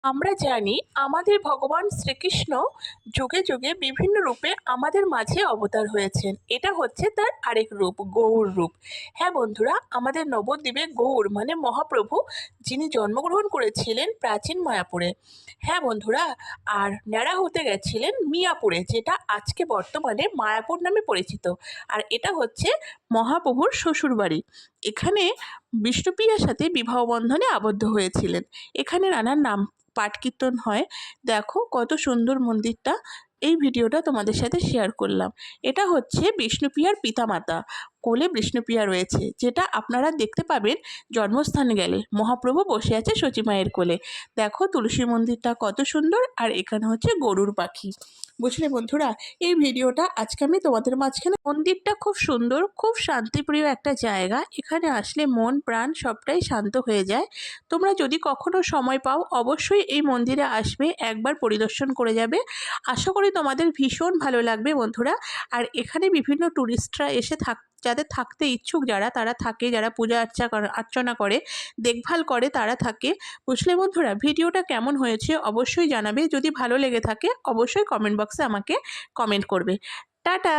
আমরা জানি আমাদের ভগবান শ্রীকৃষ্ণ যুগে যুগে বিভিন্ন রূপে আমাদের মাঝে অবতার হয়েছেন। এটা হচ্ছে তার আরেক রূপ, গৌর রূপ। হ্যাঁ বন্ধুরা, আমাদের নবদ্বীপে গৌর মানে মহাপ্রভু, যিনি জন্মগ্রহণ করেছিলেন প্রাচীন মায়াপুরে। হ্যাঁ বন্ধুরা, আর ন্যাড়া হতে গেছিলেন মিয়াপুরে, যেটা আজকে বর্তমানে মায়াপুর নামে পরিচিত। আর এটা হচ্ছে মহাপ্রভুর শ্বশুরবাড়ি। এখানে বিষ্ণুপ্রিয়ার সাথে বিবাহ বন্ধনে আবদ্ধ হয়েছিলেন। এখানে নানান নাম পাঠ কীর্তন হয়। দেখো কত সুন্দর মন্দিরটা। এই ভিডিওটা তোমাদের সাথে শেয়ার করলাম। এটা হচ্ছে বিষ্ণুপ্রিয়ার পিতামাতা, কোলে বিষ্ণুপ্রিয়া রয়েছে, যেটা আপনারা দেখতে পাবেন জন্মস্থানে গেলে। মহাপ্রভু বসে আছে সচী মায়ের কোলে। দেখো তুলসী মন্দিরটা কত সুন্দর, আর এখানে হচ্ছে গরুর পাখি। বুঝলে বন্ধুরা, এই ভিডিওটা আজকে আমি তোমাদের মাঝখানে। মন্দিরটা খুব সুন্দর, খুব শান্তিপ্রিয় একটা জায়গা। এখানে আসলে মন প্রাণ সবটাই শান্ত হয়ে যায়। তোমরা যদি কখনো সময় পাও অবশ্যই এই মন্দিরে আসবে, একবার পরিদর্শন করে যাবে। আশা করি তোমাদের ভীষণ ভালো লাগবে বন্ধুরা। আর এখানে বিভিন্ন টুরিস্টরা এসে যাদের থাকতে ইচ্ছুক, তারা থাকে, যারা পূজা অর্চনা করে, দেখভাল করে, তারা থাকে। বুঝলে বন্ধুরা, ভিডিওটা কেমন হয়েছে অবশ্যই জানাবে। যদি ভালো লেগে থাকে অবশ্যই কমেন্ট বক্সে আমাকে কমেন্ট করবে। টাটা।